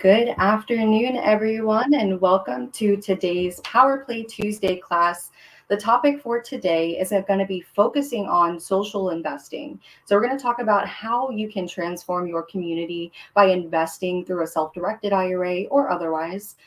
Good afternoon, everyone, and welcome to today's Powerplay Tuesday class. The topic for today is going to be focusing on social investing. So, we're going to talk about how you can transform your community by investing through a self directed IRA or otherwise.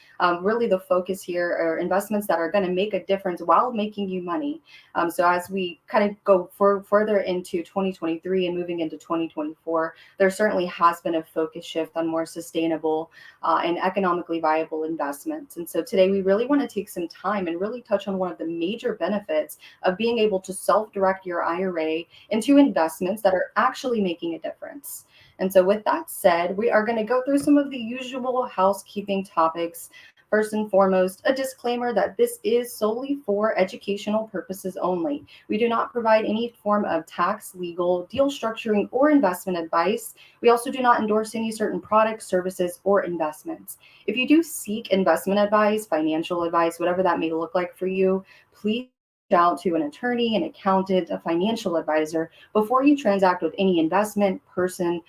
Really, the focus here are investments that are going to make a difference while making you money. So, as we kind of go further into 2023 and moving into 2024, there certainly has been a focus shift on more sustainable and economically viable investments. And so today we really want to take some time and really touch on one of the major benefits of being able to self-direct your IRA into investments that are actually making a difference. And so with that said, we are going to go through some of the usual housekeeping topics. First and foremost, a disclaimer that this is solely for educational purposes only. We do not provide any form of tax, legal, deal structuring, or investment advice. We also do not endorse any certain products, services, or investments. If you do seek investment advice, financial advice, whatever that may look like for you, please reach out to an attorney, an accountant, a financial advisor before you transact with any investment, person,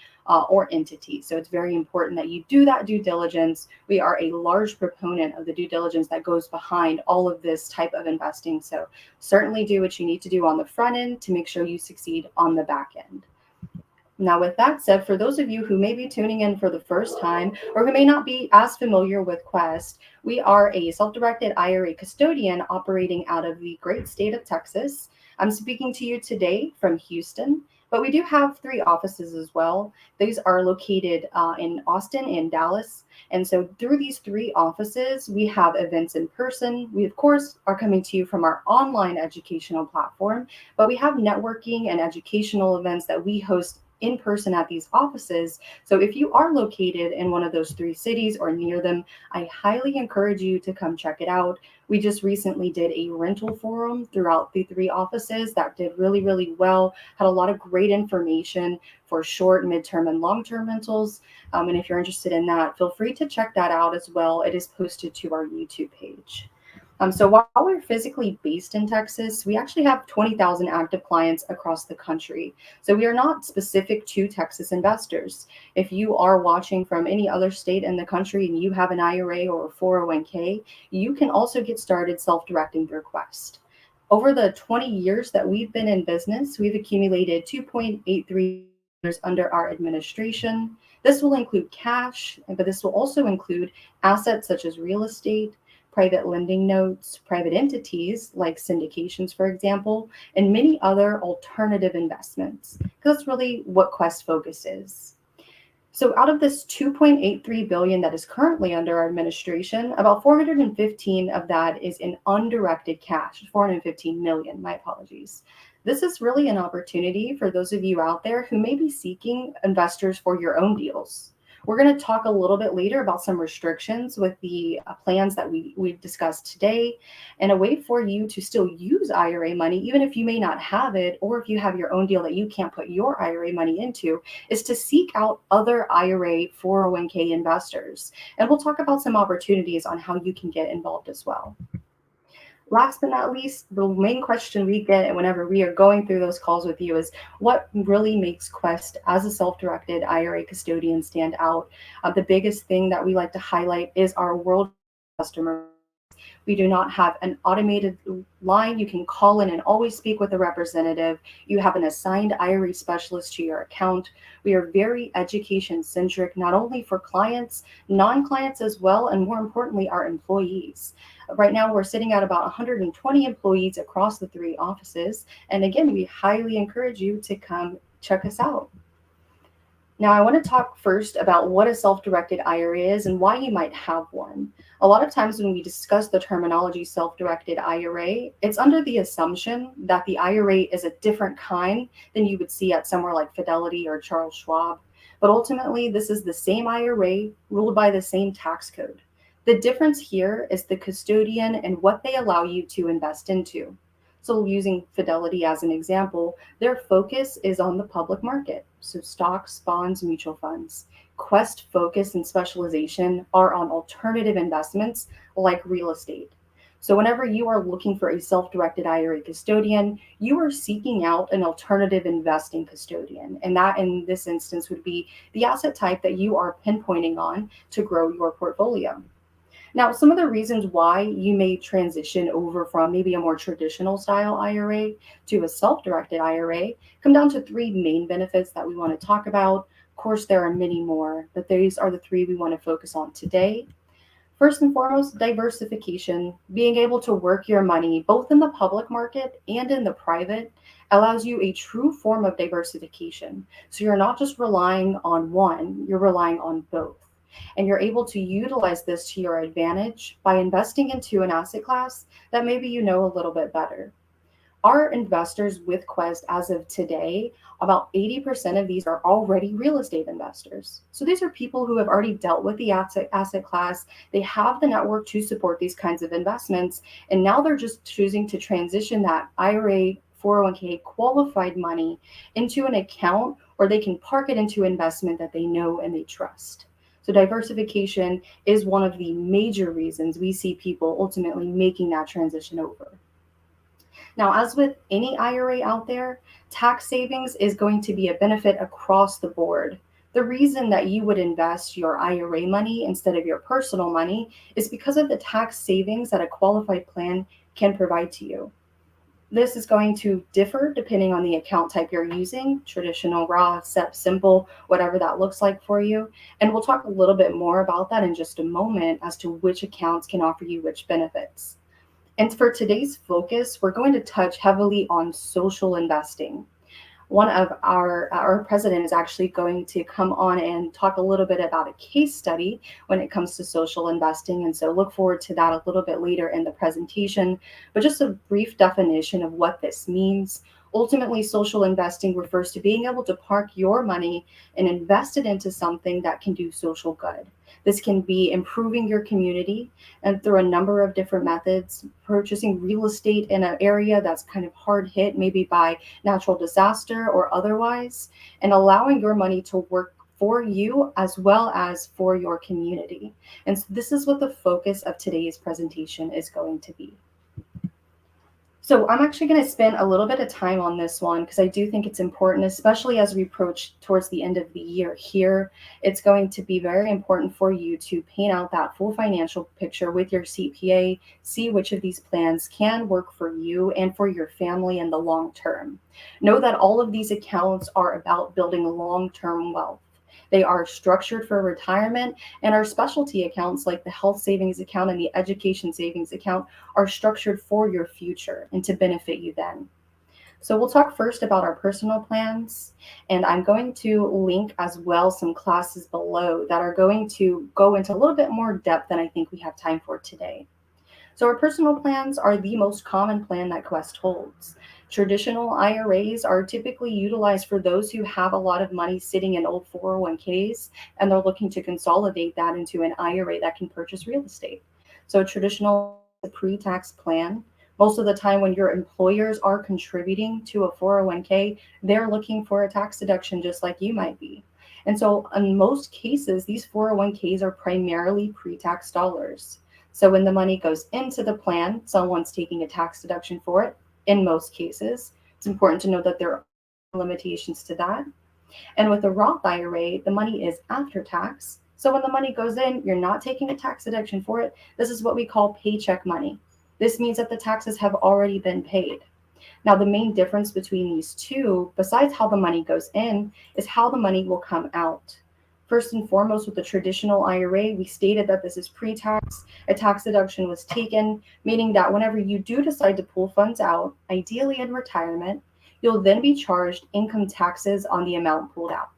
or entity. So it's very important that you do that due diligence. We are a large proponent of the due diligence that goes behind all of this type of investing. So certainly do what you need to do on the front end to make sure you succeed on the back end. Now, with that said, for those of you who may be tuning in for the first time or who may not be as familiar with Quest, we are a self-directed IRA custodian operating out of the great state of Texas. I'm speaking to you today from Houston, but we do have 3 offices as well. These are located in Austin and Dallas. And so through these 3 offices, we have events in person. We, of course, are coming to you from our online educational platform, but we have networking and educational events that we host in person at these offices. So if you are located in one of those 3 cities or near them, I highly encourage you to come check it out. We just recently did a rental forum throughout the 3 offices that did really, really well, had a lot of great information for short, midterm, and long-term rentals. And if you're interested in that, feel free to check that out as well. It is posted to our YouTube page. So while we're physically based in Texas, we actually have 20,000 active clients across the country. So we are not specific to Texas investors. If you are watching from any other state in the country and you have an IRA or a 401k, you can also get started self-directing through Quest. Over the 20 years that we've been in business, we've accumulated 2.83 years under our administration. This will include cash, but this will also include assets such as real estate, private lending notes, private entities like syndications, for example, and many other alternative investments, because that's really what Quest focuses. So out of this 2.83 billion that is currently under our administration, about 415 of that is in undirected cash, 415 million, my apologies. This is really an opportunity for those of you out there who may be seeking investors for your own deals. We're going to talk a little bit later about some restrictions with the plans that we've discussed today, and a way for you to still use IRA money, even if you may not have it, or if you have your own deal that you can't put your IRA money into, is to seek out other IRA 401k investors. And we'll talk about some opportunities on how you can get involved as well. Last but not least, the main question we get whenever we are going through those calls with you is what really makes Quest as a self-directed IRA custodian stand out? The biggest thing that we like to highlight is our world customer. We do not have an automated line. You can call in and always speak with a representative. You have an assigned IRA specialist to your account. We are very education centric, not only for clients, non-clients as well, and more importantly, our employees. Right now, we're sitting at about 120 employees across the 3 offices. And again, we highly encourage you to come check us out. Now, I want to talk first about what a self-directed IRA is and why you might have one. A lot of times when we discuss the terminology self-directed IRA, it's under the assumption that the IRA is a different kind than you would see at somewhere like Fidelity or Charles Schwab. But ultimately, this is the same IRA ruled by the same tax code. The difference here is the custodian and what they allow you to invest into. So using Fidelity as an example, their focus is on the public market, so stocks, bonds, mutual funds. Quest focus and specialization are on alternative investments like real estate. So whenever you are looking for a self-directed IRA custodian, you are seeking out an alternative investing custodian. And that in this instance would be the asset type that you are pinpointing on to grow your portfolio. Now, some of the reasons why you may transition over from maybe a more traditional style IRA to a self directed IRA come down to three main benefits that we want to talk about. Of course, there are many more, but these are the three we want to focus on today. First and foremost, diversification. Being able to work your money both in the public market and in the private allows you a true form of diversification. So you're not just relying on one, you're relying on both. And you're able to utilize this to your advantage by investing into an asset class that maybe you know a little bit better. Our investors with Quest as of today, about 80% of these are already real estate investors. So these are people who have already dealt with the asset class. They have the network to support these kinds of investments. And now they're just choosing to transition that IRA 401k qualified money into an account, or they can park it into investment that they know and they trust. So diversification is one of the major reasons we see people ultimately making that transition over. Now, as with any IRA out there, tax savings is going to be a benefit across the board. The reason that you would invest your IRA money instead of your personal money is because of the tax savings that a qualified plan can provide to you. This is going to differ depending on the account type you're using, traditional, Roth, SEP, simple, whatever that looks like for you. And we'll talk a little bit more about that in just a moment as to which accounts can offer you which benefits. And for today's focus, we're going to touch heavily on social investing. One of our president is actually going to come on and talk a little bit about a case study when it comes to social investing. And so look forward to that a little bit later in the presentation. But just a brief definition of what this means. Ultimately, social investing refers to being able to park your money and invest it into something that can do social good. This can be improving your community and through a number of different methods, purchasing real estate in an area that's kind of hard hit, maybe by natural disaster or otherwise, and allowing your money to work for you as well as for your community. And so this is what the focus of today's presentation is going to be. So I'm actually going to spend a little bit of time on this one because I do think it's important, especially as we approach towards the end of the year here. It's going to be very important for you to paint out that full financial picture with your CPA, see which of these plans can work for you and for your family in the long term. Know that all of these accounts are about building long-term wealth. They are structured for retirement, and our specialty accounts like the health savings account and the education savings account are structured for your future and to benefit you then. So we'll talk first about our personal plans, and I'm going to link as well some classes below that are going to go into a little bit more depth than I think we have time for today. So our personal plans are the most common plan that Quest holds. Traditional IRAs are typically utilized for those who have a lot of money sitting in old 401ks and they're looking to consolidate that into an IRA that can purchase real estate. So traditional pre-tax plan. Most of the time when your employers are contributing to a 401k, they're looking for a tax deduction just like you might be. And so in most cases, these 401ks are primarily pre-tax dollars. So when the money goes into the plan, someone's taking a tax deduction for it. In most cases, it's important to know that there are limitations to that. And with a Roth IRA, the money is after tax. So when the money goes in, you're not taking a tax deduction for it. This is what we call paycheck money. This means that the taxes have already been paid. Now, the main difference between these two, besides how the money goes in, is how the money will come out. First and foremost, with the traditional IRA, we stated that this is pre-tax. A tax deduction was taken, meaning that whenever you do decide to pull funds out, ideally in retirement, you'll then be charged income taxes on the amount pulled out.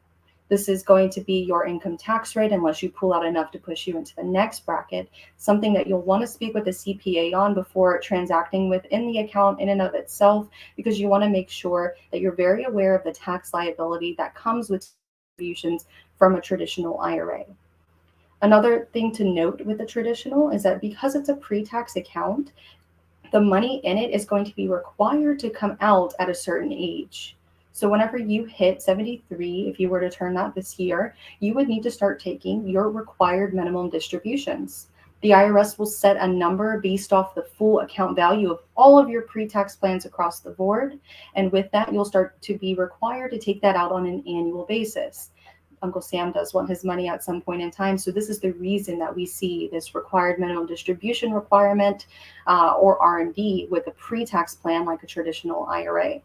This is going to be your income tax rate unless you pull out enough to push you into the next bracket, something that you'll want to speak with the CPA on before transacting within the account in and of itself, because you want to make sure that you're very aware of the tax liability that comes with distributions from a traditional IRA. Another thing to note with the traditional is that because it's a pre-tax account, the money in it is going to be required to come out at a certain age. So whenever you hit 73, if you were to turn that this year, you would need to start taking your required minimum distributions. The IRS will set a number based off the full account value of all of your pre-tax plans across the board. And with that, you'll start to be required to take that out on an annual basis. Uncle Sam does want his money at some point in time. So this is the reason that we see this required minimum distribution requirement or R&D with a pre-tax plan like a traditional IRA.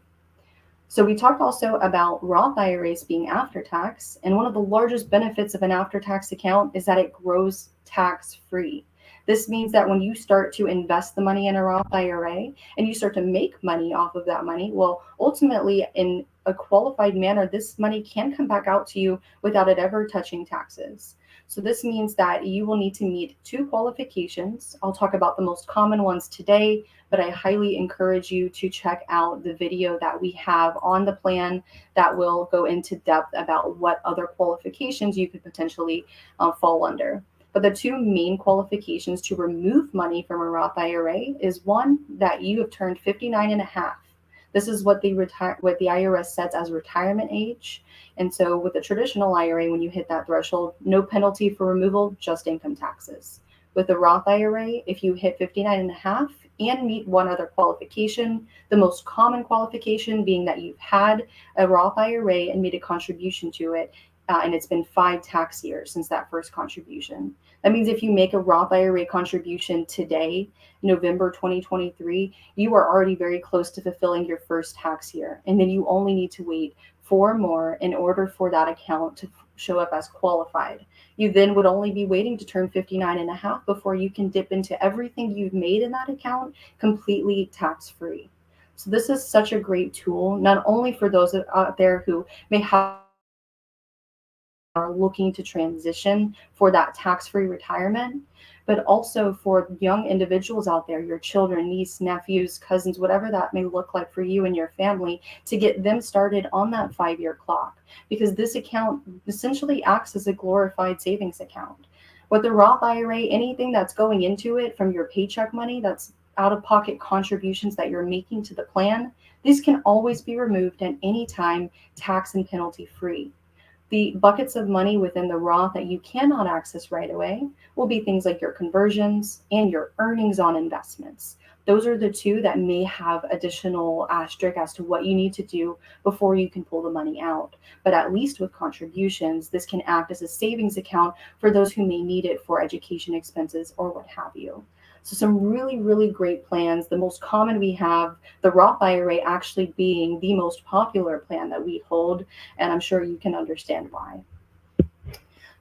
So we talked also about Roth IRAs being after tax, and one of the largest benefits of an after tax account is that it grows tax free. This means that when you start to invest the money in a Roth IRA and you start to make money off of that money, well, ultimately, in a qualified manner, this money can come back out to you without it ever touching taxes. So this means that you will need to meet two qualifications. I'll talk about the most common ones today, but I highly encourage you to check out the video that we have on the plan that will go into depth about what other qualifications you could potentially fall under. But the two main qualifications to remove money from a Roth IRA is one, that you have turned 59 and a half. This is what the IRS sets as retirement age. And so with the traditional IRA, when you hit that threshold, no penalty for removal, just income taxes. With the Roth IRA, if you hit 59 and a half and meet one other qualification, the most common qualification being that you've had a Roth IRA and made a contribution to it, and it's been 5 tax years since that first contribution. That means if you make a Roth IRA contribution today, November 2023, you are already very close to fulfilling your first tax year. And then you only need to wait 4 more in order for that account to show up as qualified. You then would only be waiting to turn 59 and a half before you can dip into everything you've made in that account completely tax-free. So this is such a great tool, not only for those out there who may have are looking to transition for that tax-free retirement, but also for young individuals out there, your children, niece, nephews, cousins, whatever that may look like for you and your family, to get them started on that 5-year clock, because this account essentially acts as a glorified savings account. With the Roth IRA, anything that's going into it from your paycheck money, that's out-of-pocket contributions that you're making to the plan, these can always be removed at any time, tax and penalty free. The buckets of money within the Roth that you cannot access right away will be things like your conversions and your earnings on investments. Those are the two that may have additional asterisk as to what you need to do before you can pull the money out. But at least with contributions, this can act as a savings account for those who may need it for education expenses or what have you. So some really, really great plans. The most common we have, the Roth IRA actually being the most popular plan that we hold, and I'm sure you can understand why.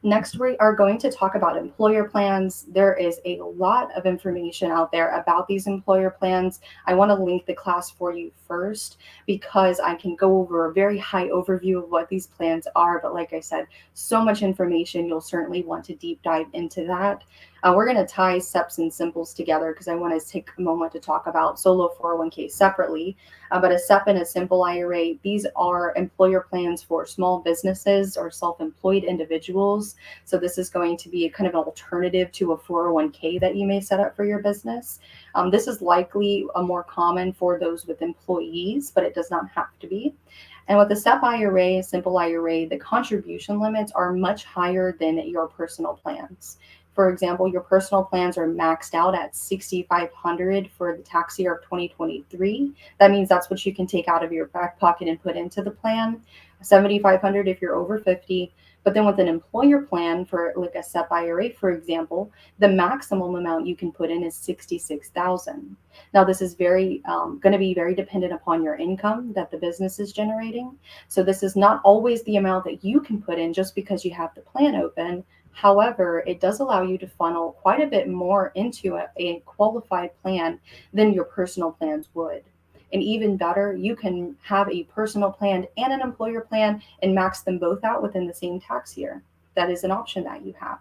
Next, we are going to talk about employer plans. There is a lot of information out there about these employer plans. I want to link the class for you first because I can go over a very high overview of what these plans are. But like I said, so much information, you'll certainly want to deep dive into that. We're going to tie SEPs and simples together because I want to take a moment to talk about solo 401k separately. But a SEP and a simple IRA, these are employer plans for small businesses or self-employed individuals. So this is going to be a kind of an alternative to a 401k that you may set up for your business. This is likely more common for those with employees, but it does not have to be. And with the SEP IRA, simple IRA, the contribution limits are much higher than your personal plans. For example, your personal plans are maxed out at $6,500 for the tax year of 2023. That means that's what you can take out of your back pocket and put into the plan. $7,500 if you're over 50. But then with an employer plan for like a SEP IRA, for example, the maximum amount you can put in is $66,000. Now, this is going to be very dependent upon your income that the business is generating. So this is not always the amount that you can put in just because you have the plan open. However, it does allow you to funnel quite a bit more into a qualified plan than your personal plans would. And even better, you can have a personal plan and an employer plan and max them both out within the same tax year. That is an option that you have.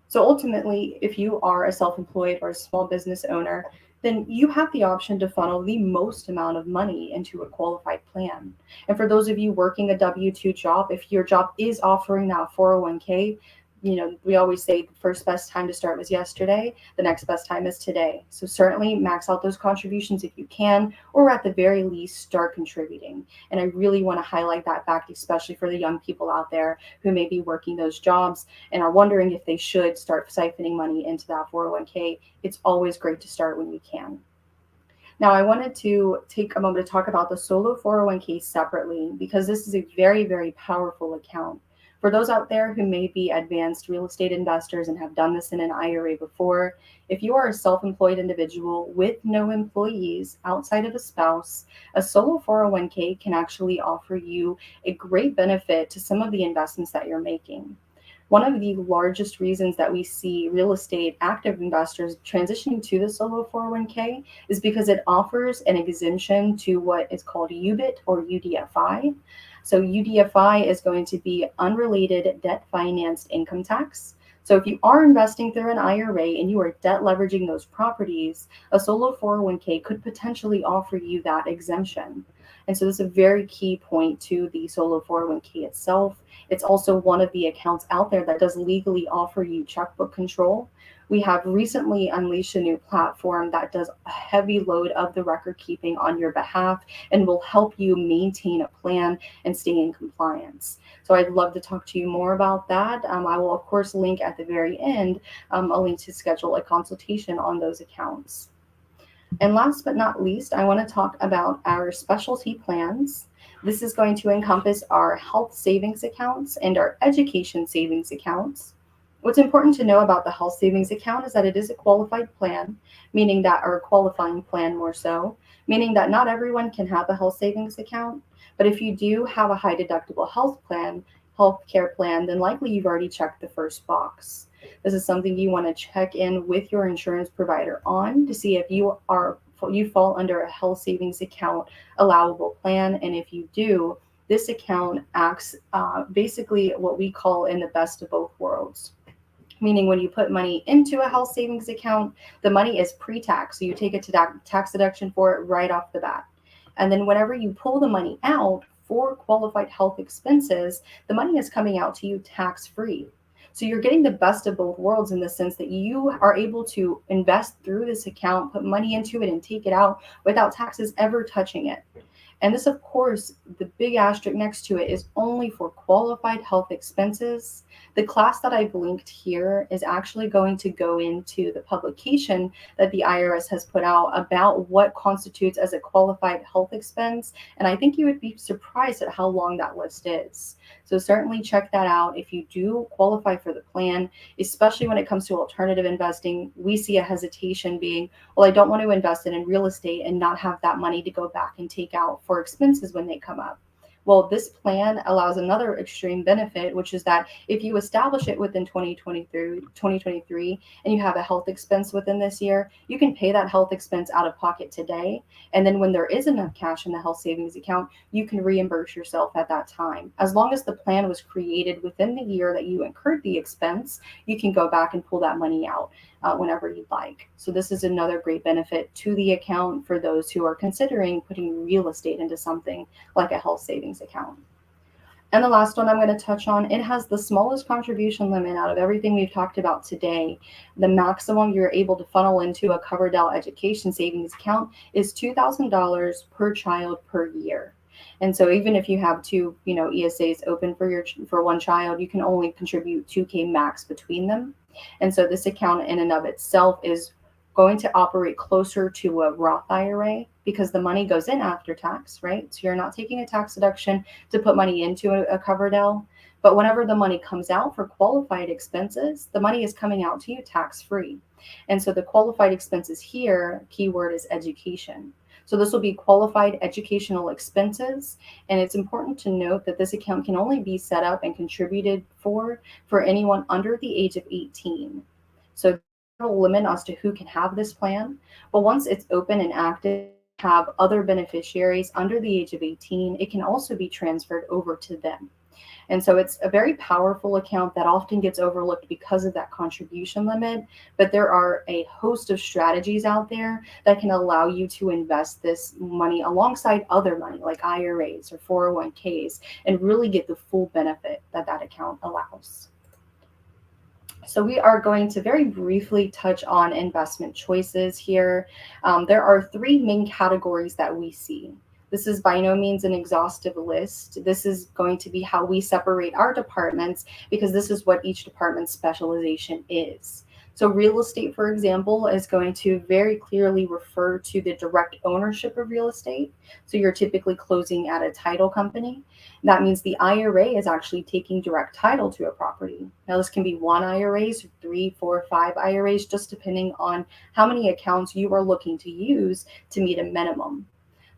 So ultimately, if you are a self-employed or a small business owner, then you have the option to funnel the most amount of money into a qualified plan. And for those of you working a W-2 job, if your job is offering that 401k, we always say the first best time to start was yesterday, the next best time is today. So certainly max out those contributions if you can, or at the very least start contributing. And I really want to highlight that fact, especially for the young people out there who may be working those jobs and are wondering if they should start siphoning money into that 401k. It's always great to start when you can. Now, I wanted to take a moment to talk about the solo 401k separately, because this is a very, very powerful account. For those out there who may be advanced real estate investors and have done this in an IRA before, if you are a self-employed individual with no employees outside of a spouse, a solo 401k can actually offer you a great benefit to some of the investments that you're making. One of the largest reasons that we see real estate active investors transitioning to the solo 401k is because it offers an exemption to what is called UBIT or UDFI. So UDFI is going to be unrelated debt financed income tax. So if you are investing through an IRA and you are debt leveraging those properties, a solo 401k could potentially offer you that exemption. And so this is a very key point to the solo 401k itself. It's also one of the accounts out there that does legally offer you checkbook control. We have recently unleashed a new platform that does a heavy load of the record keeping on your behalf and will help you maintain a plan and stay in compliance. So I'd love to talk to you more about that. I will, of course, link at the very end a link to schedule a consultation on those accounts. And last but not least, I want to talk about our specialty plans. This is going to encompass our health savings accounts and our education savings accounts. What's important to know about the health savings account is that it is a qualified plan, meaning that, or a qualifying plan more so, meaning that not everyone can have a health savings account. But if you do have a high deductible health care plan, then likely you've already checked the first box. This is something you want to check in with your insurance provider on to see if you fall under a health savings account allowable plan. And if you do, this account acts basically what we call in the best of both worlds. Meaning when you put money into a health savings account, the money is pre-tax. So you take a tax deduction for it right off the bat. And then whenever you pull the money out for qualified health expenses, the money is coming out to you tax-free. So you're getting the best of both worlds in the sense that you are able to invest through this account, put money into it, and take it out without taxes ever touching it. And this, of course, the big asterisk next to it is only for qualified health expenses. The class that I've linked here is actually going to go into the publication that the IRS has put out about what constitutes as a qualified health expense. And I think you would be surprised at how long that list is. So certainly check that out if you do qualify for the plan, especially when it comes to alternative investing. We see a hesitation being, well, I don't want to invest in real estate and not have that money to go back and take out for expenses when they come up. Well, this plan allows another extreme benefit, which is that if you establish it within 2023 and you have a health expense within this year, you can pay that health expense out of pocket today. And then when there is enough cash in the health savings account, you can reimburse yourself at that time. As long as the plan was created within the year that you incurred the expense, you can go back and pull that money out whenever you'd like. So this is another great benefit to the account for those who are considering putting real estate into something like a health savings account. And the last one I'm going to touch on, it has the smallest contribution limit out of everything we've talked about today. The maximum you're able to funnel into a Coverdell education savings account is $2,000 per child per year. And so even if you have two, ESAs open for one child, you can only contribute $2,000 max between them. And so this account in and of itself is going to operate closer to a Roth IRA because the money goes in after tax, right? So you're not taking a tax deduction to put money into a Coverdell, but whenever the money comes out for qualified expenses, the money is coming out to you tax-free. And so the qualified expenses here, keyword is education. So this will be qualified educational expenses. And it's important to note that this account can only be set up and contributed for anyone under the age of 18. So a limit as to who can have this plan. But once it's open and active, have other beneficiaries under the age of 18, it can also be transferred over to them. And so it's a very powerful account that often gets overlooked because of that contribution limit. But there are a host of strategies out there that can allow you to invest this money alongside other money like IRAs or 401ks and really get the full benefit that account allows. So we are going to very briefly touch on investment choices here. There are three main categories that we see. This is by no means an exhaustive list. This is going to be how we separate our departments because this is what each department's specialization is. So real estate, for example, is going to very clearly refer to the direct ownership of real estate. So you're typically closing at a title company. That means the IRA is actually taking direct title to a property. Now, this can be one IRA, three, four, five IRAs, just depending on how many accounts you are looking to use to meet a minimum.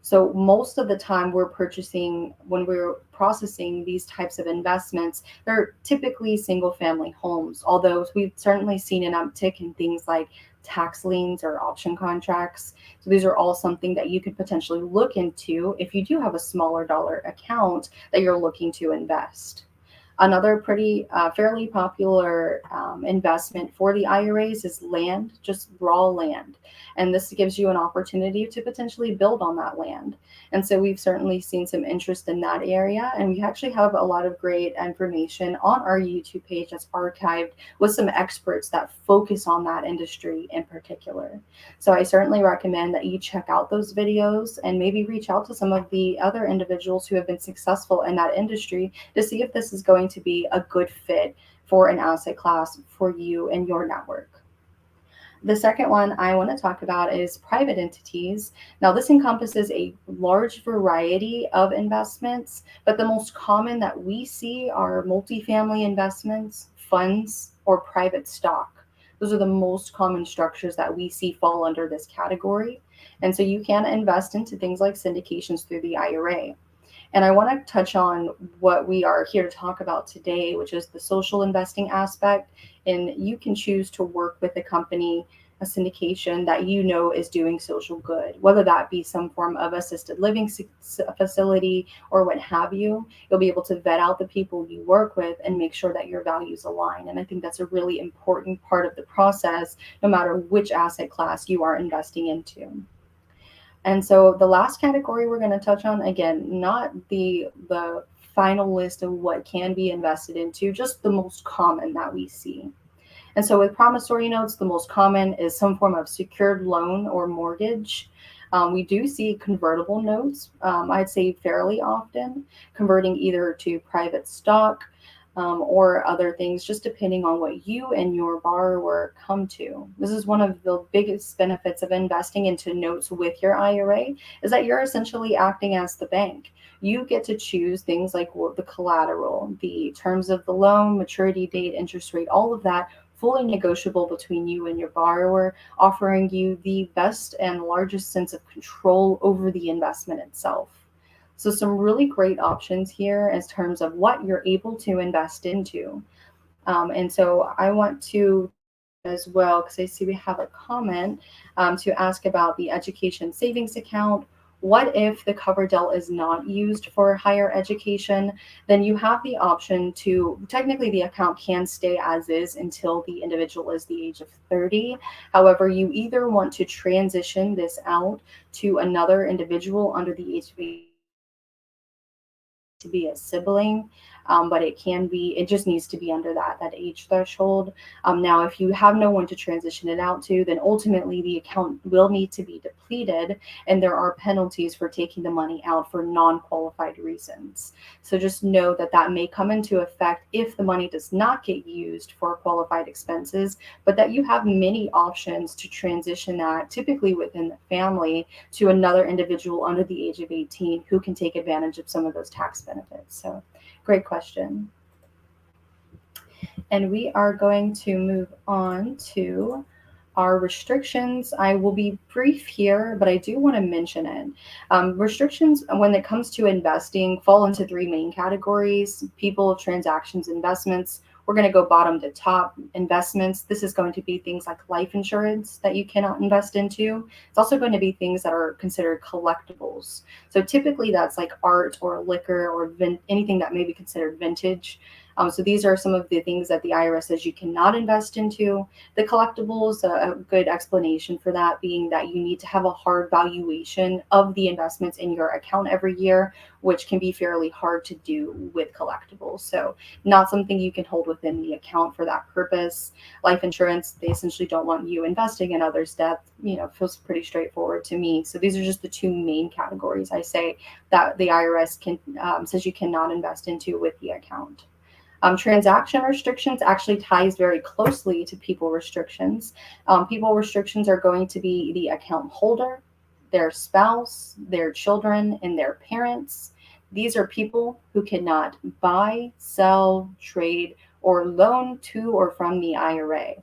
So most of the time when we're processing these types of investments, they're typically single family homes, although we've certainly seen an uptick in things like tax liens or option contracts. So these are all something that you could potentially look into if you do have a smaller dollar account that you're looking to invest. Another pretty fairly popular investment for the IRAs is land, just raw land. And this gives you an opportunity to potentially build on that land. And so we've certainly seen some interest in that area. And we actually have a lot of great information on our YouTube page that's archived with some experts that focus on that industry in particular. So I certainly recommend that you check out those videos and maybe reach out to some of the other individuals who have been successful in that industry to see if this is going to be a good fit for an asset class for you and your network. The second one I want to talk about is private entities. Now, this encompasses a large variety of investments, but the most common that we see are multifamily investments, funds, or private stock. Those are the most common structures that we see fall under this category. And so you can invest into things like syndications through the IRA. And I want to touch on what we are here to talk about today, which is the social investing aspect. And you can choose to work with a company, a syndication that you know is doing social good, whether that be some form of assisted living facility or what have you. You'll be able to vet out the people you work with and make sure that your values align. And I think that's a really important part of the process, no matter which asset class you are investing into. And so the last category we're going to touch on, again, not the final list of what can be invested into, just the most common that we see. And so with promissory notes, the most common is some form of secured loan or mortgage. We do see convertible notes, I'd say fairly often, converting either to private stock or other things, just depending on what you and your borrower come to. This is one of the biggest benefits of investing into notes with your IRA is that you're essentially acting as the bank. You get to choose things like the collateral, the terms of the loan, maturity date, interest rate, all of that fully negotiable between you and your borrower, offering you the best and largest sense of control over the investment itself. So some really great options here in terms of what you're able to invest into. And so I want to as well, because I see we have a comment to ask about the education savings account. What if the cover del is not used for higher education? Then you have the option to, technically the account can stay as is until the individual is the age of 30. However, you either want to transition this out to another individual under the age of 18 to be a sibling, but it just needs to be under that age threshold. Now, if you have no one to transition it out to, then ultimately the account will need to be depleted, and there are penalties for taking the money out for non-qualified reasons. So just know that that may come into effect if the money does not get used for qualified expenses, but that you have many options to transition that, typically within the family, to another individual under the age of 18 who can take advantage of some of those tax benefits. So great question. And we are going to move on to our restrictions. I will be brief here, but I do want to mention it. Restrictions when it comes to investing fall into three main categories: people, transactions, investments. We're going to go bottom to top. Investments, this is going to be things like life insurance that you cannot invest into. It's also going to be things that are considered collectibles. So typically that's like art or liquor or anything that may be considered vintage. So these are some of the things that the IRS says you cannot invest into. The collectibles, a good explanation for that being that you need to have a hard valuation of the investments in your account every year, which can be fairly hard to do with collectibles. So not something you can hold within the account for that purpose. Life insurance, they essentially don't want you investing in others' death. Feels pretty straightforward to me. So these are just the two main categories I say that the IRS says you cannot invest into with the account. Transaction restrictions actually ties very closely to people restrictions. People restrictions are going to be the account holder, their spouse, their children, and their parents. These are people who cannot buy, sell, trade, or loan to or from the IRA.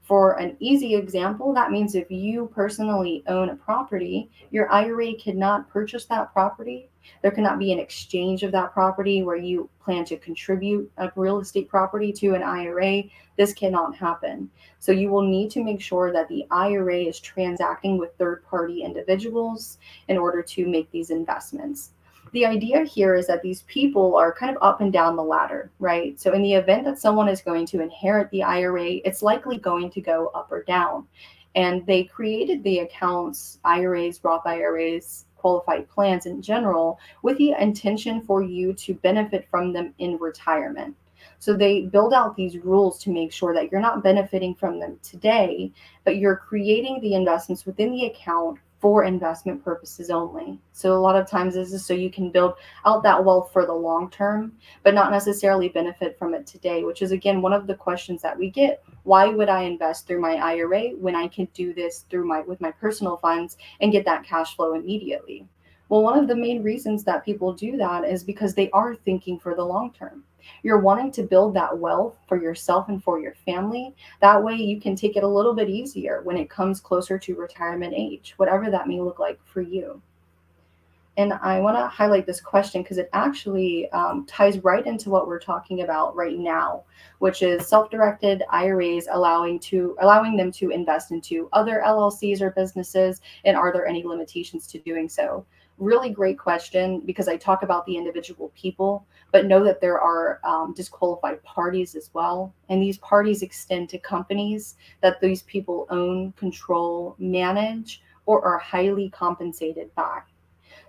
For an easy example, that means if you personally own a property, your IRA cannot purchase that property. There cannot be an exchange of that property where you plan to contribute a real estate property to an IRA. This cannot happen. So you will need to make sure that the IRA is transacting with third-party individuals in order to make these investments. The idea here is that these people are kind of up and down the ladder, right? So in the event that someone is going to inherit the IRA, it's likely going to go up or down. And they created the accounts, IRAs, Roth IRAs, qualified plans in general, with the intention for you to benefit from them in retirement. So they build out these rules to make sure that you're not benefiting from them today, but you're creating the investments within the account for investment purposes only. So a lot of times this is so you can build out that wealth for the long term, but not necessarily benefit from it today, which is again one of the questions that we get. Why would I invest through my IRA when I can do this with my personal funds and get that cash flow immediately? Well, one of the main reasons that people do that is because they are thinking for the long term. You're wanting to build that wealth for yourself and for your family. That way you can take it a little bit easier when it comes closer to retirement age, whatever that may look like for you. And I want to highlight this question because it actually ties right into what we're talking about right now, which is self-directed IRAs allowing them to invest into other LLCs or businesses, and are there any limitations to doing so? Really great question, because I talk about the individual people, but know that there are disqualified parties as well. And these parties extend to companies that these people own, control, manage, or are highly compensated by.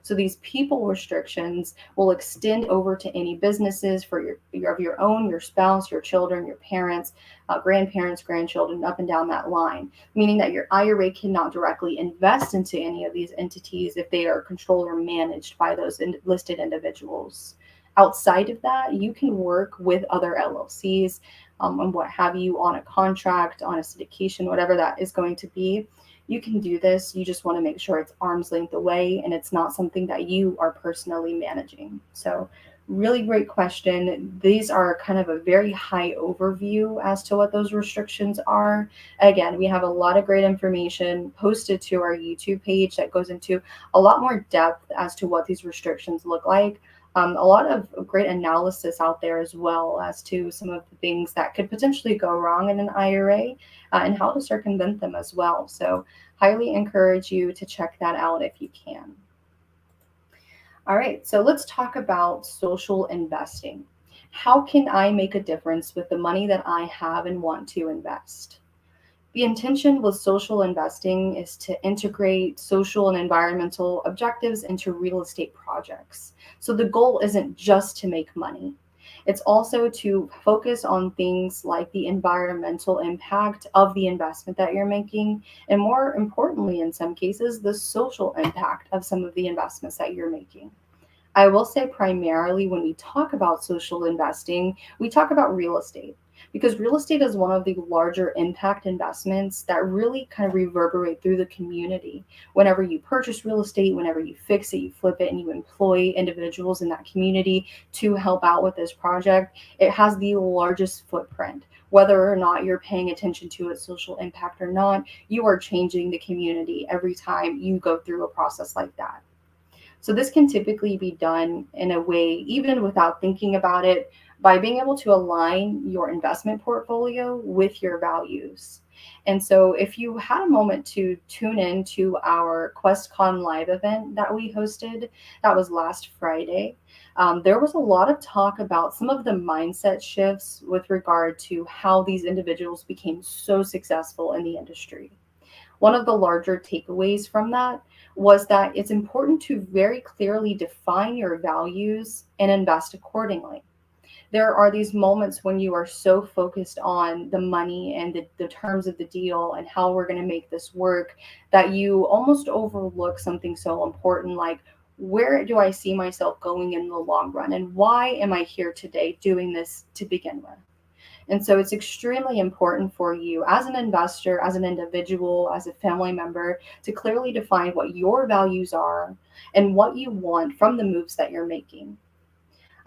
So these people restrictions will extend over to any businesses for your own, your spouse, your children, your parents, grandparents, grandchildren, up and down that line, meaning that your IRA cannot directly invest into any of these entities if they are controlled or managed by those listed individuals. Outside of that, you can work with other LLCs and what have you on a contract, on a syndication, whatever that is going to be. You can do this. You just want to make sure it's arm's length away and it's not something that you are personally managing. So really great question. These are kind of a very high overview as to what those restrictions are. Again, we have a lot of great information posted to our YouTube page that goes into a lot more depth as to what these restrictions look like. A lot of great analysis out there as well as to some of the things that could potentially go wrong in an IRA and how to circumvent them as well. So highly encourage you to check that out if you can. All right, so let's talk about social investing. How can I make a difference with the money that I have and want to invest? The intention with social investing is to integrate social and environmental objectives into real estate projects. So the goal isn't just to make money. It's also to focus on things like the environmental impact of the investment that you're making, and more importantly, in some cases, the social impact of some of the investments that you're making. I will say primarily when we talk about social investing, we talk about real estate, because real estate is one of the larger impact investments that really kind of reverberate through the community. Whenever you purchase real estate, whenever you fix it, you flip it, and you employ individuals in that community to help out with this project, it has the largest footprint. Whether or not you're paying attention to its social impact or not, you are changing the community every time you go through a process like that. So this can typically be done in a way, even without thinking about it, by being able to align your investment portfolio with your values. And so if you had a moment to tune in to our QuestCon live event that we hosted, that was last Friday, there was a lot of talk about some of the mindset shifts with regard to how these individuals became so successful in the industry. One of the larger takeaways from that was that it's important to very clearly define your values and invest accordingly. There are these moments when you are so focused on the money and the terms of the deal and how we're going to make this work that you almost overlook something so important like, where do I see myself going in the long run? And why am I here today doing this to begin with? And so it's extremely important for you as an investor, as an individual, as a family member to clearly define what your values are and what you want from the moves that you're making.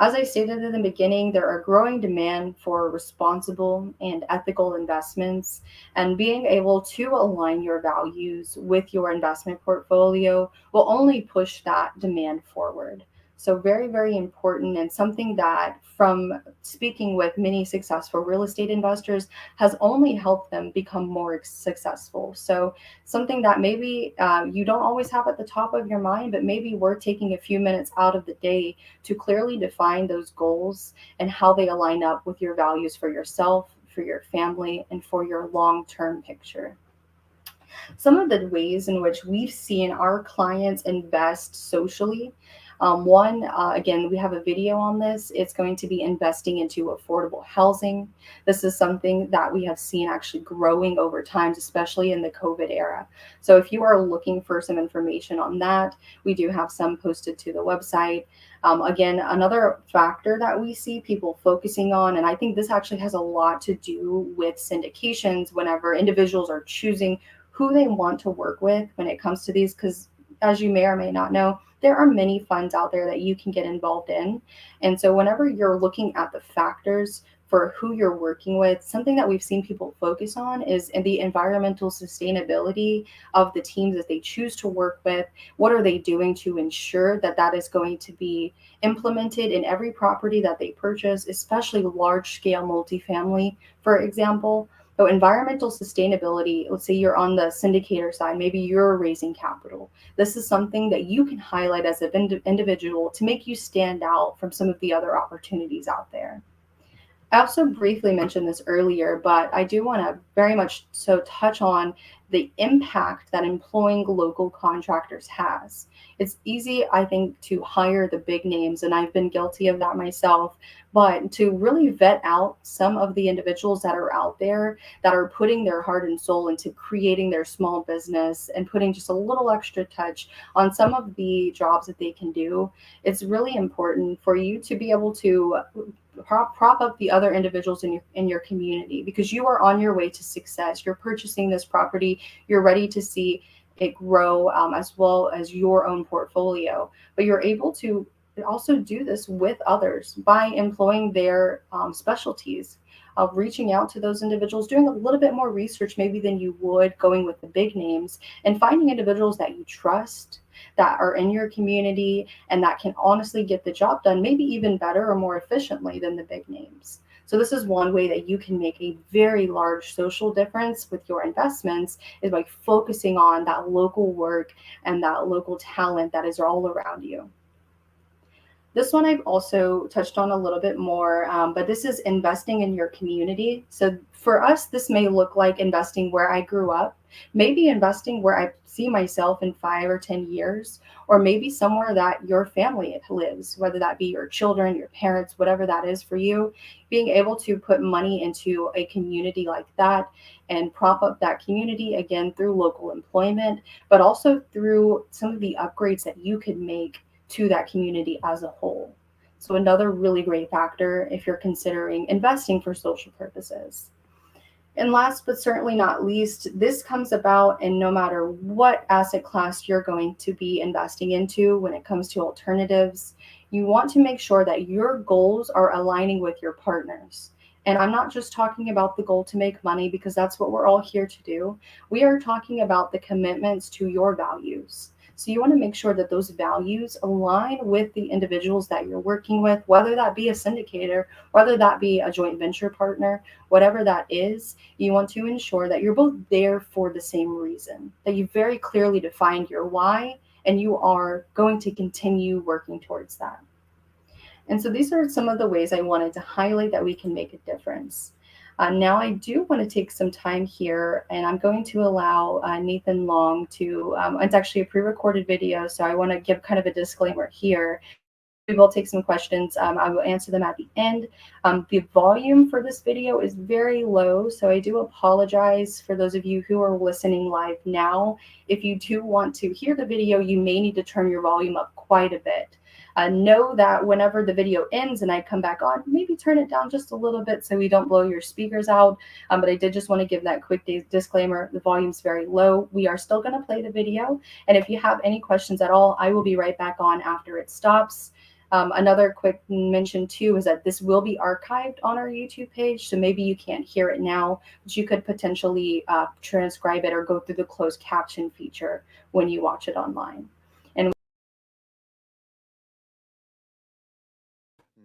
As I stated in the beginning, there are growing demand for responsible and ethical investments, and being able to align your values with your investment portfolio will only push that demand forward. So, very, very important, and something that, from speaking with many successful real estate investors, has only helped them become more successful. So, something that maybe you don't always have at the top of your mind, but maybe we're taking a few minutes out of the day to clearly define those goals and how they align up with your values for yourself, for your family, and for your long term picture. Some of the ways in which we've seen our clients invest socially. One, again, we have a video on this. It's going to be investing into affordable housing. This is something that we have seen actually growing over time, especially in the COVID era. So if you are looking for some information on that, we do have some posted to the website. Again, another factor that we see people focusing on, and I think this actually has a lot to do with syndications whenever individuals are choosing who they want to work with when it comes to these, because as you may or may not know, there are many funds out there that you can get involved in. And so whenever you're looking at the factors for who you're working with, something that we've seen people focus on is in the environmental sustainability of the teams that they choose to work with. What are they doing to ensure that that is going to be implemented in every property that they purchase, especially large scale multifamily, for example? So environmental sustainability, let's say you're on the syndicator side, maybe you're raising capital. This is something that you can highlight as an individual to make you stand out from some of the other opportunities out there. I also briefly mentioned this earlier, but I do want to very much so touch on the impact that employing local contractors has. It's easy, I think, to hire the big names, and I've been guilty of that myself, but to really vet out some of the individuals that are out there that are putting their heart and soul into creating their small business and putting just a little extra touch on some of the jobs that they can do, it's really important for you to be able to prop up the other individuals in your community, because you are on your way to success. You're purchasing this property, you're ready to see it grow, as well as your own portfolio, but you're able to also do this with others by employing their specialties, of reaching out to those individuals, doing a little bit more research maybe than you would going with the big names, and finding individuals that you trust, that are in your community, and that can honestly get the job done, maybe even better or more efficiently than the big names. So this is one way that you can make a very large social difference with your investments, is by focusing on that local work and that local talent that is all around you. This one I've also touched on a little bit more, but this is investing in your community. So for us, this may look like investing where I grew up, maybe investing where I see myself in 5 or 10 years, or maybe somewhere that your family lives, whether that be your children, your parents, whatever that is for you. Being able to put money into a community like that and prop up that community again through local employment, but also through some of the upgrades that you could make to that community as a whole. So another really great factor if you're considering investing for social purposes. And last but certainly not least, this comes about in no matter what asset class you're going to be investing into when it comes to alternatives. You want to make sure that your goals are aligning with your partners. And I'm not just talking about the goal to make money, because that's what we're all here to do. We are talking about the commitments to your values. So you want to make sure that those values align with the individuals that you're working with, whether that be a syndicator, whether that be a joint venture partner, whatever that is. You want to ensure that you're both there for the same reason, that you very clearly defined your why, and you are going to continue working towards that. And so these are some of the ways I wanted to highlight that we can make a difference. Now, I do want to take some time here, and I'm going to allow Nathan Long to, it's actually a pre recorded video, so I want to give kind of a disclaimer here. We will take some questions. I will answer them at the end. The volume for this video is very low, so I do apologize for those of you who are listening live now. If you do want to hear the video, you may need to turn your volume up quite a bit. Know that whenever the video ends and I come back on, maybe turn it down just a little bit so we don't blow your speakers out. But I did just want to give that quick disclaimer. The volume's very low. We are still going to play the video. And if you have any questions at all, I will be right back on after it stops. Another quick mention too is that this will be archived on our YouTube page, so maybe you can't hear it now, but you could potentially transcribe it or go through the closed caption feature when you watch it online. And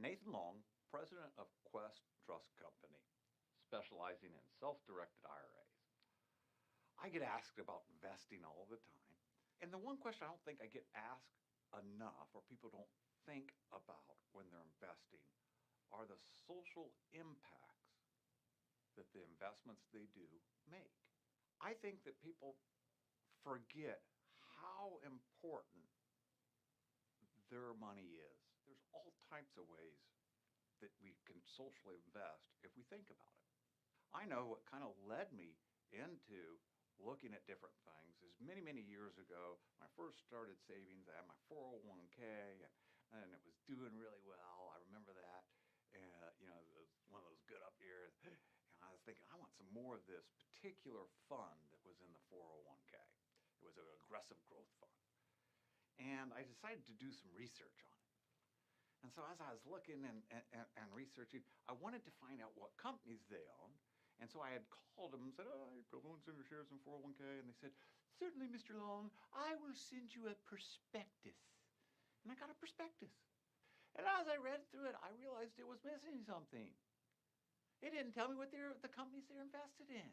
Nathan Long, president of Quest Trust Company, specializing in self-directed IRAs. I get asked about investing all the time, and the one question I don't think I get asked enough, or people don't think about when they're investing, are the social impacts that the investments they do make. I think that people forget how important their money is. There's all types of ways that we can socially invest if we think about it. I know what kind of led me into looking at different things is many years ago, when I first started savings, I had my 401k and it was doing really well. I remember that. And, it was one of those good up years. And I was thinking, I want some more of this particular fund that was in the 401k. It was an aggressive growth fund. And I decided to do some research on it. And so as I was looking and researching, I wanted to find out what companies they own. And so I had called them and said, oh, I own some shares in 401k. And they said, certainly, Mr. Long, I will send you a prospectus. And I got a prospectus. And as I read through it, I realized it was missing something. It didn't tell me what the companies they're invested in.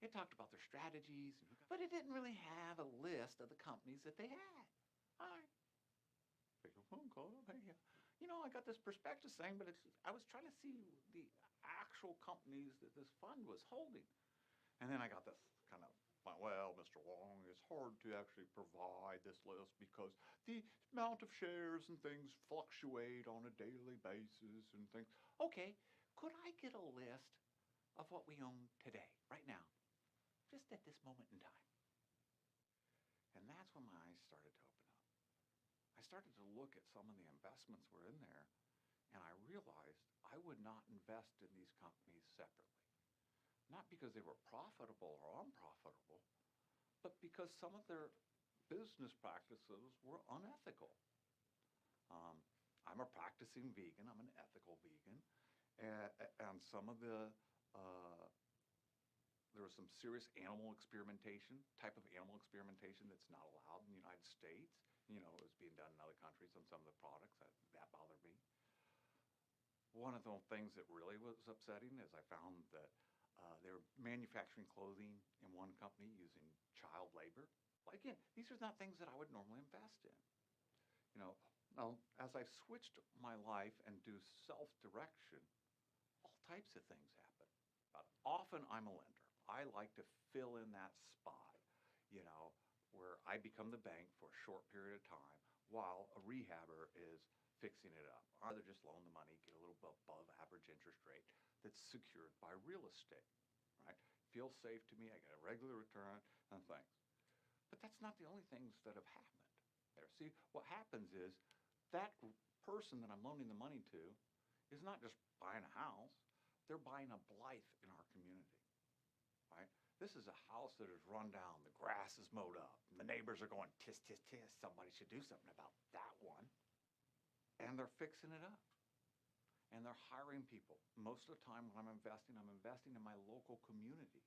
It talked about their strategies, but it didn't really have a list of the companies that they had. All right. Take a phone call. Hey, I got this prospectus thing, but I was trying to see the actual companies that this fund was holding. And then I got this kind of, well, Mr. Long, it's hard to actually provide this list because the amount of shares and things fluctuate on a daily basis and things. Okay, could I get a list of what we own today, right now, just at this moment in time? And that's when my eyes started to open up. I started to look at some of the investments were in there, and I realized I would not invest in these companies separately. Not because they were profitable or unprofitable, but because some of their business practices were unethical. I'm a practicing vegan. I'm an ethical vegan. And some of there was some serious animal experimentation, type of animal experimentation that's not allowed in the United States. It was being done in other countries on some of the products. That bothered me. One of the things that really was upsetting is I found that they were manufacturing clothing in one company using child labor. Again, these are not things that I would normally invest in. Now, as I switched my life and do self-direction, all types of things happen. But often I'm a lender. I like to fill in that spot, where I become the bank for a short period of time while a rehabber is fixing it up. I'd rather just loan the money, get a little above average interest rate that's secured by real estate, right? Feels safe to me. I get a regular return and things. But that's not the only things that have happened there. See, what happens is that person that I'm loaning the money to is not just buying a house. They're buying a blight in our community, right? This is a house that is run down. The grass is mowed up. And the neighbors are going, tisk, tisk, tisk. Somebody should do something about that one. And they're fixing it up. And they're hiring people. Most of the time when I'm investing in my local community.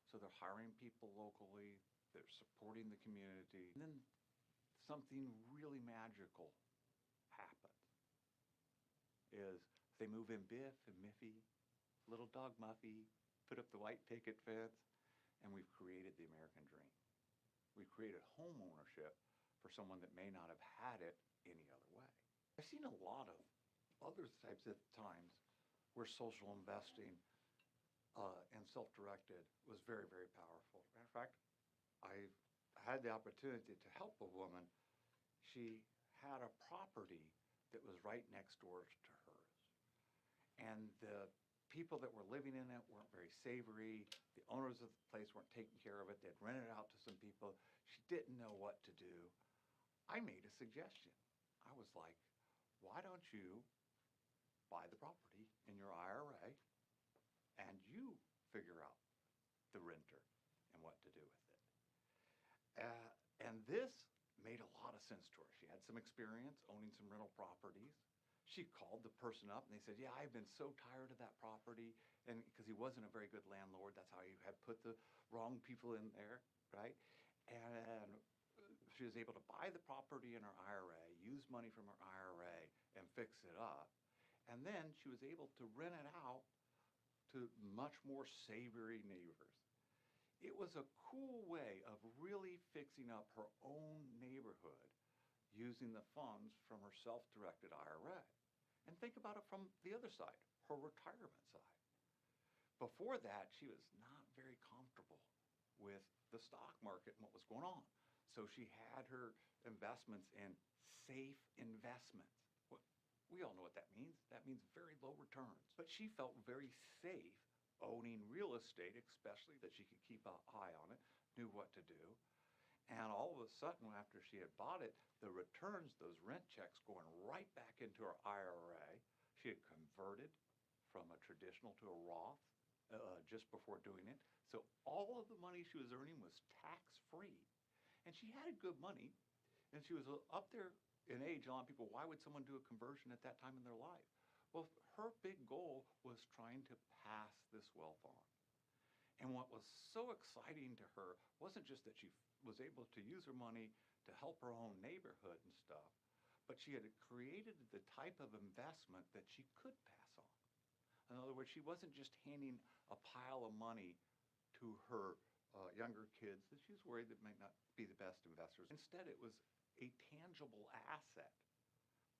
So they're hiring people locally. They're supporting the community. And then something really magical happens. Is they move in Biff and Miffy, little dog Muffy, put up the white picket fence, and we've created the American dream. We've created home ownership for someone that may not have had it any other way. I've seen a lot of other types of times where social investing and self-directed was very, very powerful. Matter of fact, I had the opportunity to help a woman. She had a property that was right next door to hers. And the people that were living in it weren't very savory. The owners of the place weren't taking care of it. They'd rented it out to some people. She didn't know what to do. I made a suggestion. I was like, why don't you buy the property in your IRA and you figure out the renter and what to do with it? And this made a lot of sense to her. She had some experience owning some rental properties. She called the person up and they said, yeah, I've been so tired of that property. And because he wasn't a very good landlord, that's how he had put the wrong people in there, right? And she was able to buy the property in her IRA, use money from her IRA and fix it up. And then she was able to rent it out to much more savory neighbors. It was a cool way of really fixing up her own neighborhood using the funds from her self-directed IRA. And think about it from the other side, her retirement side. Before that, she was not very comfortable with the stock market and what was going on. So she had her investments in safe investments. We all know what that means. That means very low returns. But she felt very safe owning real estate, especially that she could keep an eye on it, knew what to do. And all of a sudden, after she had bought it, the returns, those rent checks going right back into her IRA. She had converted from a traditional to a Roth just before doing it. So all of the money she was earning was tax-free. And she had good money, and she was up there in age. A lot of people, why would someone do a conversion at that time in their life? Well, her big goal was trying to pass this wealth on. And what was so exciting to her wasn't just that she was able to use her money to help her own neighborhood and stuff, but she had created the type of investment that she could pass on. In other words, she wasn't just handing a pile of money to her younger kids that she was worried that might not be the best investors. Instead, it was a tangible asset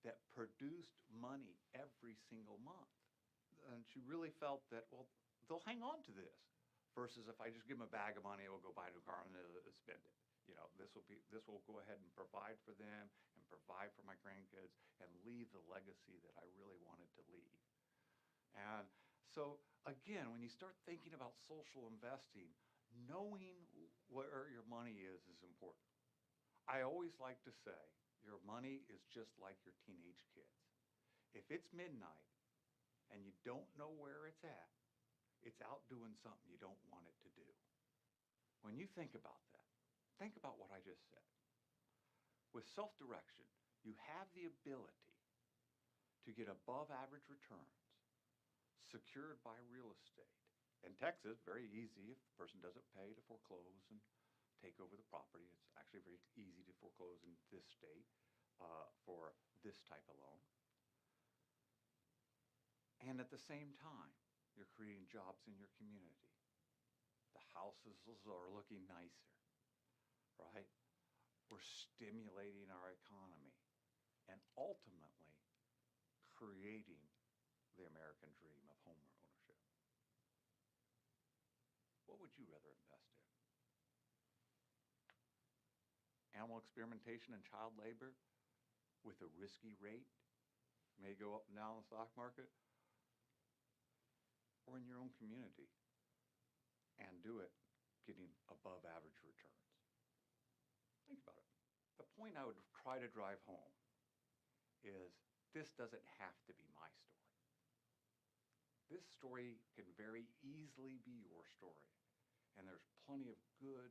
that produced money every single month. And she really felt that, well, they'll hang on to this versus if I just give them a bag of money, it will go buy a new car and they'll spend it. You know, this will go ahead and provide for them and provide for my grandkids and leave the legacy that I really wanted to leave. And so again, when you start thinking about social investing, knowing where your money is important. I always like to say, your money is just like your teenage kids. If it's midnight and you don't know where it's out doing something you don't want it to do. When you think about that, think about what I just said. With self-direction, you have the ability to get above average returns secured by real estate. In Texas, very easy if the person doesn't pay to foreclose and take over the property. It's actually very easy to foreclose in this state for this type of loan. And at the same time, you're creating jobs in your community. The houses are looking nicer, right? We're stimulating our economy and ultimately creating the American dream of home ownership. What would you rather invest in? Animal experimentation and child labor with a risky rate, may go up and down the stock market, or in your own community and do it getting above average returns? Think about it. The point I would try to drive home is this doesn't have to be my story. This story can very easily be your story. And there's plenty of good,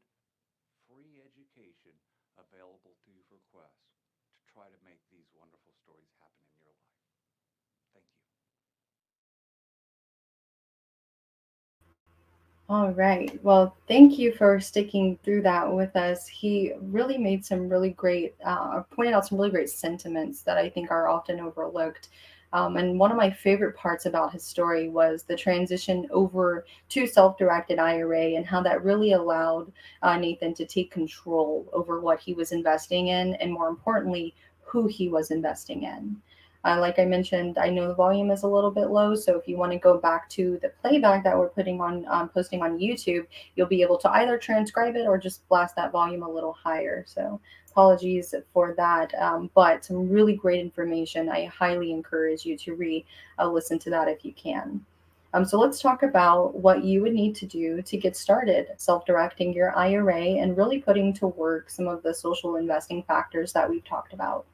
free education available to you for Quest to try to make these wonderful stories happen in your life. Thank you. All right. Well, thank you for sticking through that with us. He really made some really great, pointed out some really great sentiments that I think are often overlooked. And one of my favorite parts about his story was the transition over to self-directed IRA and how that really allowed Nathan to take control over what he was investing in, and more importantly, who he was investing in. Like I mentioned, I know the volume is a little bit low, so if you want to go back to the playback that we're putting on posting on YouTube, you'll be able to either transcribe it or just blast that volume a little higher. So apologies for that, but some really great information. I highly encourage you to listen to that if you can. So let's talk about what you would need to do to get started self-directing your IRA and really putting to work some of the social investing factors that we've talked about.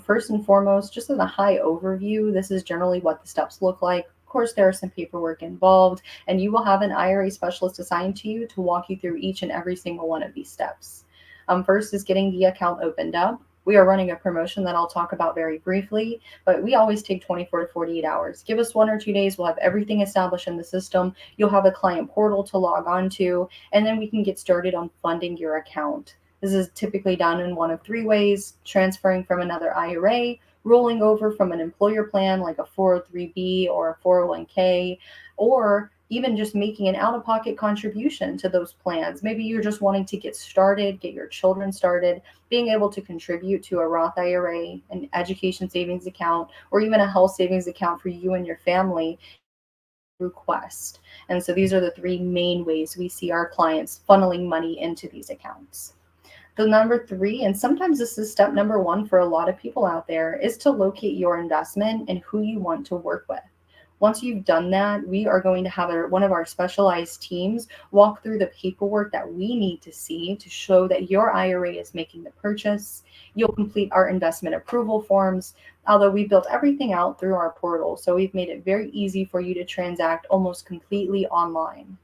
First and foremost, just as a high overview, this is generally what the steps look like. Of course, there are some paperwork involved, and you will have an IRA specialist assigned to you to walk you through each and every single one of these steps. First is getting the account opened up. We are running a promotion that I'll talk about very briefly, but we always take 24 to 48 hours. Give us 1 or 2 days, we'll have everything established in the system. You'll have a client portal to log on to, and then we can get started on funding your account. This is typically done in one of three ways: transferring from another IRA, rolling over from an employer plan like a 403B or a 401k, or even just making an out of pocket contribution to those plans. Maybe you're just wanting to get started, get your children started, being able to contribute to a Roth IRA, an education savings account, or even a health savings account for you and your family request. And so these are the three main ways we see our clients funneling money into these accounts. The number three, and sometimes this is step number one for a lot of people out there, is to locate your investment and who you want to work with. Once you've done that, we are going to have one of our specialized teams walk through the paperwork that we need to see to show that your IRA is making the purchase. You'll complete our investment approval forms, although we built everything out through our portal, so we've made it very easy for you to transact almost completely online.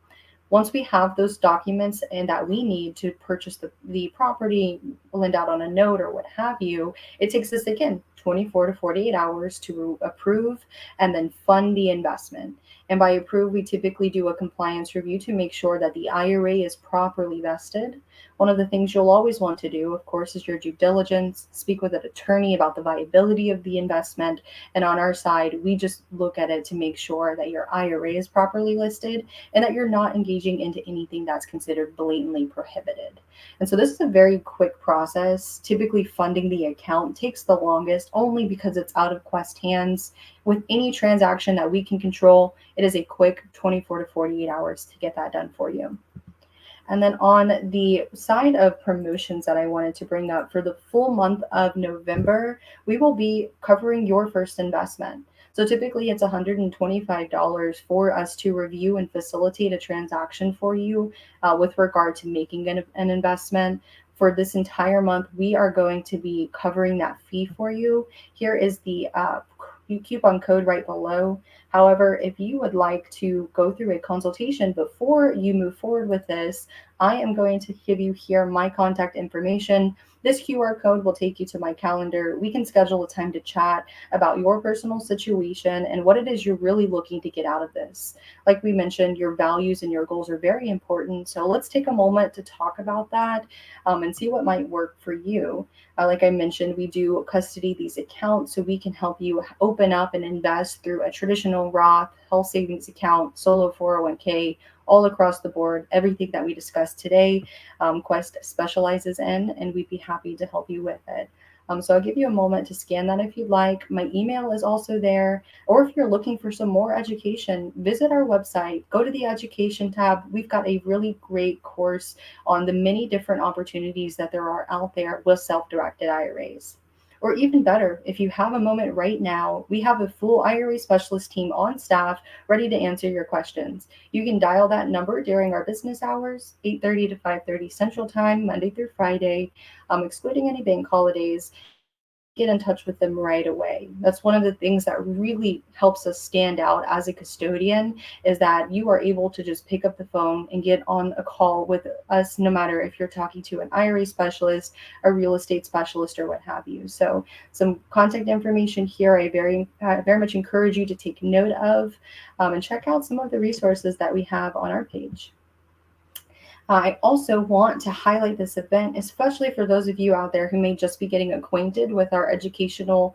Once we have those documents and that we need to purchase the property, lend out on a note or what have you, it takes us again 24 to 48 hours to approve and then fund the investment. And by approve, we typically do a compliance review to make sure that the IRA is properly vested. One of the things you'll always want to do, of course, is your due diligence, speak with an attorney about the viability of the investment. And on our side, we just look at it to make sure that your IRA is properly listed and that you're not engaging into anything that's considered blatantly prohibited. And so this is a very quick process. Typically, funding the account takes the longest only because it's out of Quest hands. With any transaction that we can control, it is a quick 24 to 48 hours to get that done for you. And then on the side of promotions that I wanted to bring up, for the full month of November, we will be covering your first investment. So typically it's $125 for us to review and facilitate a transaction for you with regard to making an investment. For this entire month, we are going to be covering that fee for you. Here is the coupon code right below. However, if you would like to go through a consultation before you move forward with this, I am going to give you here my contact information. This QR code will take you to my calendar. We can schedule a time to chat about your personal situation and what it is you're really looking to get out of this. Like we mentioned, your values and your goals are very important. So let's take a moment to talk about that and see what might work for you. Like I mentioned, we do custody these accounts so we can help you open up and invest through a traditional Roth, health savings account, solo 401k, all across the board. Everything that we discussed today, Quest specializes in, and we'd be happy to help you with it. So I'll give you a moment to scan that if you'd like. My email is also there. Or if you're looking for some more education, visit our website, go to the education tab. We've got a really great course on the many different opportunities that there are out there with self-directed IRAs. Or even better, if you have a moment right now, we have a full IRA specialist team on staff ready to answer your questions. You can dial that number during our business hours, 8:30 to 5:30 Central Time, Monday through Friday, excluding any bank holidays. Get in touch with them right away. That's one of the things that really helps us stand out as a custodian, is that you are able to just pick up the phone and get on a call with us, no matter if you're talking to an IRA specialist, a real estate specialist, or what have you. So some contact information here I very much encourage you to take note of and check out some of the resources that we have on our page. I also want to highlight this event, especially for those of you out there who may just be getting acquainted with our educational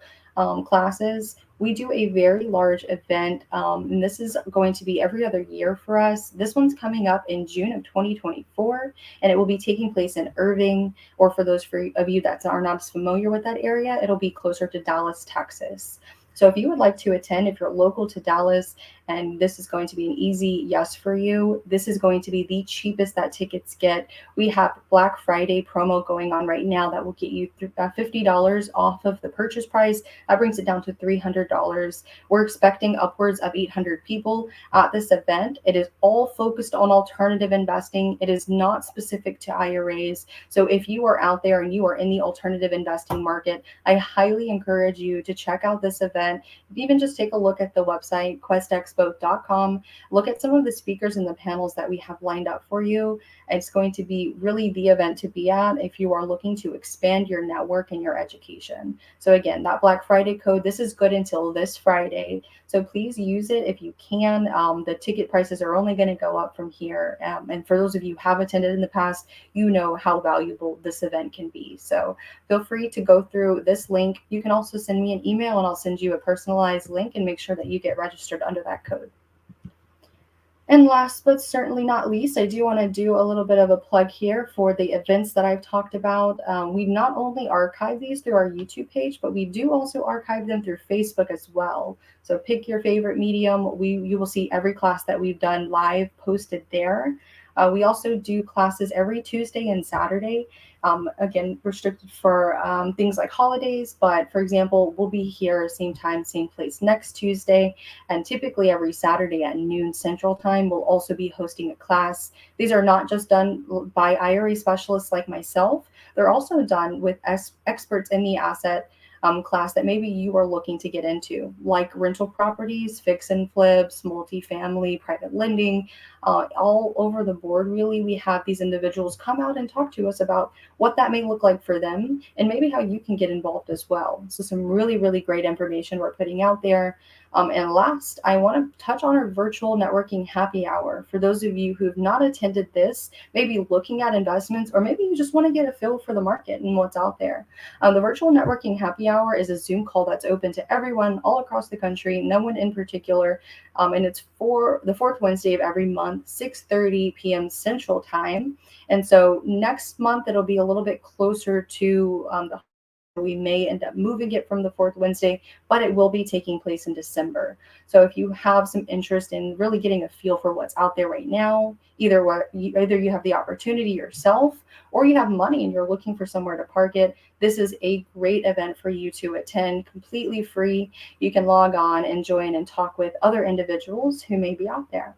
classes. We do a very large event, and this is going to be every other year for us. This one's coming up in June of 2024, and it will be taking place in Irving, or for those of you that are not as familiar with that area, it'll be closer to Dallas, Texas. So if you would like to attend, if you're local to Dallas and this is going to be an easy yes for you, this is going to be the cheapest that tickets get. We have Black Friday promo going on right now that will get you $50 off of the purchase price. That brings it down to $300. We're expecting upwards of 800 people at this event. It is all focused on alternative investing. It is not specific to IRAs. So if you are out there and you are in the alternative investing market, I highly encourage you to check out this event. Even just take a look at the website, questexpo.com. Look at some of the speakers and the panels that we have lined up for you. It's going to be really the event to be at if you are looking to expand your network and your education. So again, that Black Friday code, this is good until this Friday. So please use it if you can. The ticket prices are only going to go up from here. And for those of you who have attended in the past, you know how valuable this event can be. So feel free to go through this link. You can also send me an email and I'll send you a personalized link and make sure that you get registered under that code. And last but certainly not least, I do want to do a little bit of a plug here for the events that I've talked about. We not only archive these through our YouTube page, but we do also archive them through Facebook as well. So pick your favorite medium. You will see every class that we've done live posted there. We also do classes every Tuesday and Saturday. Again, restricted for things like holidays, but for example, we'll be here same time, same place next Tuesday, and typically every Saturday at noon Central Time, we'll also be hosting a class. These are not just done by IRA specialists like myself, they're also done with experts in the asset class that maybe you are looking to get into, like rental properties, fix and flips, multifamily, private lending, all over the board. Really, we have these individuals come out and talk to us about what that may look like for them and maybe how you can get involved as well. So some really, really great information we're putting out there. And last, I want to touch on our virtual networking happy hour. For those of you who have not attended this, maybe looking at investments, or maybe you just want to get a feel for the market and what's out there. The virtual networking happy hour is a Zoom call that's open to everyone all across the country, no one in particular. And it's for the fourth Wednesday of every month, 6:30 p.m. Central Time. And so next month, it'll be a little bit closer to the we may end up moving it from the fourth Wednesday, but it will be taking place in December. So if you have some interest in really getting a feel for what's out there right now, either you have the opportunity yourself or you have money and you're looking for somewhere to park it, this is a great event for you to attend, completely free. You can log on and join and talk with other individuals who may be out there.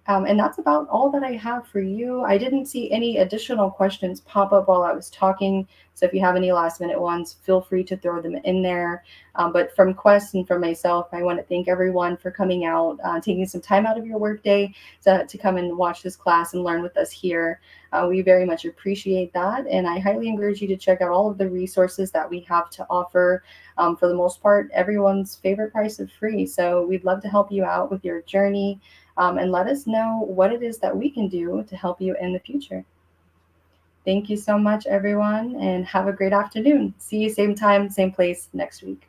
And that's about all that I have for you. I didn't see any additional questions pop up while I was talking. So if you have any last minute ones, feel free to throw them in there. But from Quest and from myself, I want to thank everyone for coming out, taking some time out of your workday to come and watch this class and learn with us here. We very much appreciate that. And I highly encourage you to check out all of the resources that we have to offer. For the most part, everyone's favorite price of free. So we'd love to help you out with your journey. And let us know what it is that we can do to help you in the future. Thank you so much, everyone, and have a great afternoon. See you same time, same place next week.